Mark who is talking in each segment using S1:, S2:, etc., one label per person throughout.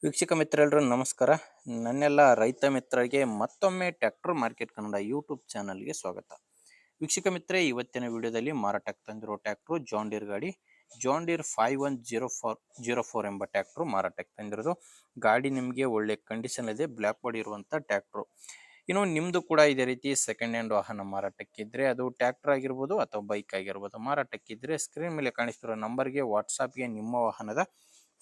S1: ವೀಕ್ಷಕ ಮಿತ್ರರೆಲ್ಲರೂ ನಮಸ್ಕಾರ. ನನ್ನೆಲ್ಲ ರೈತ ಮಿತ್ರರಿಗೆ ಮತ್ತೊಮ್ಮೆ ಟ್ರ್ಯಾಕ್ಟರ್ ಮಾರ್ಕೆಟ್ ಕನ್ನಡ ಯೂಟ್ಯೂಬ್ ಚಾನಲ್ಗೆ ಸ್ವಾಗತ. ವೀಕ್ಷಕ ಮಿತ್ರ, ಇವತ್ತಿನ ವಿಡಿಯೋದಲ್ಲಿ ಮಾರಾಟಕ್ಕೆ ತಂದಿರೋ ಟ್ರ್ಯಾಕ್ಟ್ರು ಜಾಂಡೀರ್ ಗಾಡಿ ಜಾಂಡೀರ್ 510404 ಎಂಬ ಟ್ರ್ಯಾಕ್ಟ್ರು ಮಾರಾಟಕ್ಕೆ ತಂದಿರೋದು. ಗಾಡಿ ನಿಮಗೆ ಒಳ್ಳೆ ಕಂಡೀಷನ್ ಇದೆ, ಬ್ಲ್ಯಾಕ್ ಬಾಡಿ ಇರುವಂಥ ಟ್ರ್ಯಾಕ್ಟ್ರು. ಇನ್ನು ನಿಮ್ಮದು ಕೂಡ ಇದೇ ರೀತಿ ಸೆಕೆಂಡ್ ಹ್ಯಾಂಡ್ ವಾಹನ ಮಾರಾಟಕ್ಕಿದ್ರೆ, ಅದು ಟ್ರ್ಯಾಕ್ಟರ್ ಆಗಿರ್ಬೋದು ಅಥವಾ ಬೈಕ್ ಆಗಿರ್ಬೋದು, ಮಾರಾಟಕ್ಕಿದ್ರೆ ಸ್ಕ್ರೀನ್ ಮೇಲೆ ಕಾಣಿಸ್ತಿರೋ ನಂಬರ್ಗೆ ವಾಟ್ಸಾಪ್ಗೆ ನಿಮ್ಮ ವಾಹನದ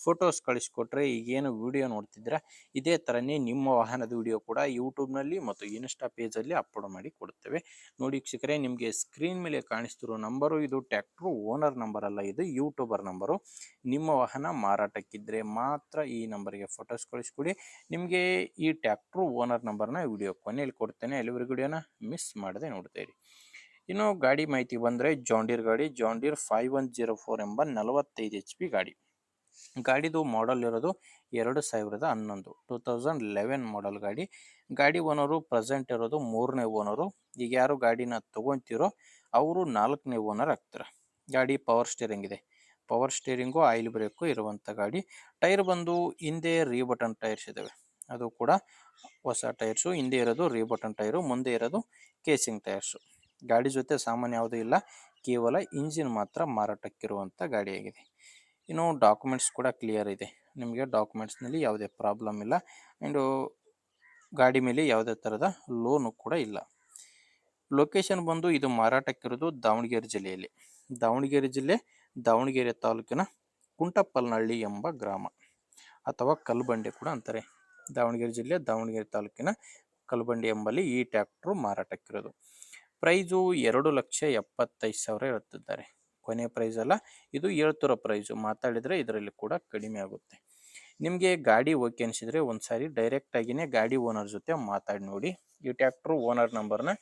S1: ಫೋಟೋಸ್ ಕಳಿಸ್ಕೊಟ್ರೆ, ಈಗೇನು ವಿಡಿಯೋ ನೋಡ್ತಿದ್ರೆ ಇದೇ ಥರನೇ ನಿಮ್ಮ ವಾಹನದ ವಿಡಿಯೋ ಕೂಡ ಯೂಟ್ಯೂಬ್ನಲ್ಲಿ ಮತ್ತು ಇನ್ಸ್ಟಾ ಪೇಜಲ್ಲಿ ಅಪ್ಲೋಡ್ ಮಾಡಿ ಕೊಡುತ್ತೇವೆ. ನೋಡಿ ವೀಕ್ಷಕರೇ, ನಿಮಗೆ ಸ್ಕ್ರೀನ್ ಮೇಲೆ ಕಾಣಿಸ್ತಿರೋ ನಂಬರು ಇದು ಟ್ರ್ಯಾಕ್ಟ್ರು ಓನರ್ ನಂಬರ್ ಅಲ್ಲ, ಇದು ಯೂಟ್ಯೂಬರ್ ನಂಬರು. ನಿಮ್ಮ ವಾಹನ ಮಾರಾಟಕ್ಕಿದ್ರೆ ಮಾತ್ರ ಈ ನಂಬರ್ಗೆ ಫೋಟೋಸ್ ಕಳಿಸ್ಕೊಡಿ. ನಿಮಗೆ ಈ ಟ್ರ್ಯಾಕ್ಟ್ರು ಓನರ್ ನಂಬರ್ನ ವಿಡಿಯೋ ಕೊನೆಯಲ್ಲಿ ಕೊಡ್ತೇನೆ, ಅಲ್ಲಿವರೆಗೂ ವಿಡಿಯೋನ ಮಿಸ್ ಮಾಡದೆ ನೋಡ್ತೀರಿ. ಇನ್ನು ಗಾಡಿ ಮಾಹಿತಿ ಬಂದರೆ, ಜಾಂಡೀರ್ ಗಾಡಿ ಜಾಂಡೀರ್ 5104 ಎಂಬ 45 HP ಗಾಡಿ. ಗಾಡಿದು ಮಾಡಲ್ ಇರೋದು 2011 2011 ಮಾಡಲ್ ಗಾಡಿ. ಗಾಡಿ ಓನರು ಪ್ರೆಸೆಂಟ್ ಇರೋದು 3ನೇ ಓನರು. ಈಗ ಯಾರು ಗಾಡಿನ ತೊಗೊತಿರೋ ಅವರು 4ನೇ ಓನರ್ ಆಗ್ತಾರೆ. ಗಾಡಿ ಪವರ್ ಸ್ಟೇರಿಂಗ್ ಇದೆ, ಪವರ್ ಸ್ಟೇರಿಂಗು ಆಯಿಲ್ ಬ್ರೇಕು ಇರುವಂಥ ಗಾಡಿ. ಟೈರ್ ಬಂದು ಹಿಂದೆ ರೀಬಟನ್ ಟೈರ್ಸ್ ಇದ್ದಾವೆ, ಅದು ಕೂಡ ಹೊಸ ಟೈರ್ಸು. ಹಿಂದೆ ಇರೋದು ರೀಬಟನ್ ಟೈರು, ಮುಂದೆ ಇರೋದು ಕೇಸಿಂಗ್ ಟೈರ್ಸು. ಗಾಡಿ ಜೊತೆ ಸಾಮಾನ್ಯ ಯಾವುದೂ ಇಲ್ಲ, ಕೇವಲ ಇಂಜಿನ್ ಮಾತ್ರ ಮಾರಾಟಕ್ಕಿರುವಂಥ ಗಾಡಿಯಾಗಿದೆ. ಇನ್ನು ಡಾಕ್ಯುಮೆಂಟ್ಸ್ ಕೂಡ ಕ್ಲಿಯರ್ ಇದೆ, ನಿಮಗೆ ಡಾಕ್ಯುಮೆಂಟ್ಸ್ನಲ್ಲಿ ಯಾವುದೇ ಪ್ರಾಬ್ಲಮ್ ಇಲ್ಲ. ಆ್ಯಂಡು ಗಾಡಿ ಮೇಲೆ ಯಾವುದೇ ಥರದ ಲೋನು ಕೂಡ ಇಲ್ಲ. ಲೊಕೇಶನ್ ಬಂದು ಇದು ಮಾರಾಟಕ್ಕಿರೋದು ದಾವಣಗೆರೆ ಜಿಲ್ಲೆಯಲ್ಲಿ. ದಾವಣಗೆರೆ ಜಿಲ್ಲೆ, ದಾವಣಗೆರೆ ತಾಲೂಕಿನ ಕುಂಟಪ್ಪಲ್ನಹಳ್ಳಿ ಎಂಬ ಗ್ರಾಮ, ಅಥವಾ ಕಲ್ಬಂಡೆ ಕೂಡ ಅಂತಾರೆ. ದಾವಣಗೆರೆ ಜಿಲ್ಲೆ, ದಾವಣಗೆರೆ ತಾಲೂಕಿನ ಕಲ್ಬಂಡಿ ಎಂಬಲ್ಲಿ ಈ ಟ್ರ್ಯಾಕ್ಟ್ರು ಮಾರಾಟಕ್ಕಿರೋದು. ಪ್ರೈಸು 2,75,000 ಹೇಳ್ತಿದ್ದಾರೆ. ಕೊನೆ ಪ್ರೈಸ್ ಅಲ್ಲ, ಇದು ಹೇಳ್ತಿರೋ ಪ್ರೈಸು. ಮಾತಾಡಿದರೆ ಇದರಲ್ಲಿ ಕೂಡ ಕಡಿಮೆ ಆಗುತ್ತೆ. ನಿಮಗೆ ಗಾಡಿ ಓಕೆ ಅನಿಸಿದರೆ ಒಂದ್ಸಾರಿ ಡೈರೆಕ್ಟಾಗಿಯೇ ಗಾಡಿ ಓನರ್ ಜೊತೆ ಮಾತಾಡಿ ನೋಡಿ. ಈ ಟ್ರ್ಯಾಕ್ಟ್ರು ಓನರ್ ನಂಬರ್ನ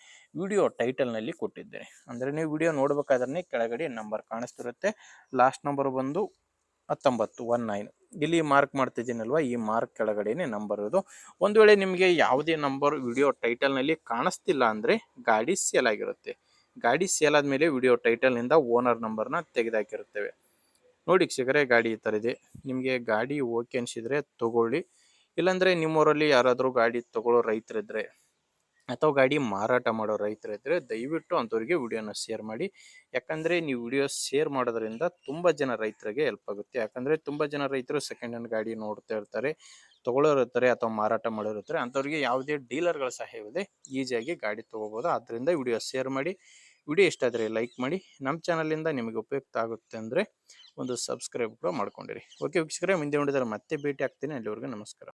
S1: ವಿಡಿಯೋ ಟೈಟಲ್ನಲ್ಲಿ ಕೊಟ್ಟಿದ್ದೇನೆ, ಅಂದರೆ ನೀವು ವಿಡಿಯೋ ನೋಡ್ಬೇಕಾದ್ರೆ ಕೆಳಗಡೆ ನಂಬರ್ ಕಾಣಿಸ್ತಿರುತ್ತೆ. ಲಾಸ್ಟ್ ನಂಬರ್ ಬಂದು 1919. ಇಲ್ಲಿ ಮಾರ್ಕ್ ಮಾಡ್ತಿದ್ದೀನಲ್ವ, ಈ ಮಾರ್ಕ್ ಕೆಳಗಡೆನೆ ನಂಬರ್ ಇರೋದು. ಒಂದು ವೇಳೆ ನಿಮಗೆ ಯಾವುದೇ ನಂಬರ್ ವಿಡಿಯೋ ಟೈಟಲ್ನಲ್ಲಿ ಕಾಣಿಸ್ತಿಲ್ಲ ಅಂದರೆ ಗಾಡಿ ಸೇಲ್ ಆಗಿರುತ್ತೆ. ಗಾಡಿ ಸೇಲ್ ಆದಮೇಲೆ ವಿಡಿಯೋ ಟೈಟಲ್ನಿಂದ ಓನರ್ ನಂಬರ್ನ ತೆಗೆದುಹಾಕಿರುತ್ತೇವೆ. ನೋಡಿ ವೀಕ್ಷಕರೇ, ಗಾಡಿ ಈ ಥರ ಇದೆ. ನಿಮಗೆ ಗಾಡಿ ಓಕೆ ಅನಿಸಿದರೆ ತೊಗೊಳ್ಳಿ. ಇಲ್ಲಾಂದರೆ ನಿಮ್ಮೂರಲ್ಲಿ ಯಾರಾದರೂ ಗಾಡಿ ತೊಗೊಳ್ಳೋ ರೈತರಿದ್ದರೆ ಅಥವಾ ಗಾಡಿ ಮಾರಾಟ ಮಾಡೋ ರೈತರಿದ್ದರೆ ದಯವಿಟ್ಟು ಅಂಥವ್ರಿಗೆ ವಿಡಿಯೋನ ಶೇರ್ ಮಾಡಿ. ಯಾಕಂದರೆ ನೀವು ವಿಡಿಯೋ ಶೇರ್ ಮಾಡೋದ್ರಿಂದ ತುಂಬ ಜನ ರೈತರಿಗೆ ಹೆಲ್ಪ್ ಆಗುತ್ತೆ. ಯಾಕಂದರೆ ತುಂಬ ಜನ ರೈತರು ಸೆಕೆಂಡ್ ಹ್ಯಾಂಡ್ ಗಾಡಿ ನೋಡ್ತಾ ಇರ್ತಾರೆ, ತೊಗೊಳ್ಳೋರು ಇರ್ತಾರೆ ಅಥವಾ ಮಾರಾಟ ಮಾಡೋರು ಇರ್ತಾರೆ. ಅಂಥವ್ರಿಗೆ ಯಾವುದೇ ಡೀಲರ್ಗಳ ಸಹಾಯವಿದೆ, ಈಸಿಯಾಗಿ ಗಾಡಿ ತೊಗೋಬೋದು. ಆದ್ದರಿಂದ ವಿಡಿಯೋ ಶೇರ್ ಮಾಡಿ. ವಿಡಿಯೋ ಇಷ್ಟ ಆದರೆ ಲೈಕ್ ಮಾಡಿ. ನಮ್ಮ ಚಾನಲಿಂದ ನಿಮಗೆ ಉಪಯುಕ್ತ ಆಗುತ್ತೆ ಅಂದರೆ ಒಂದು ಸಬ್ಸ್ಕ್ರೈಬ್ ಕೂಡ ಮಾಡ್ಕೊಂಡಿರಿ. ಓಕೆ ವೀಕ್ಷಕರೇ, ಮುಂದೆ ನೋಡಿದರೆ ಮತ್ತೆ ಭೇಟಿ ಆಗ್ತೀನಿ. ಅಲ್ಲಿವರೆಗೂ ನಮಸ್ಕಾರ.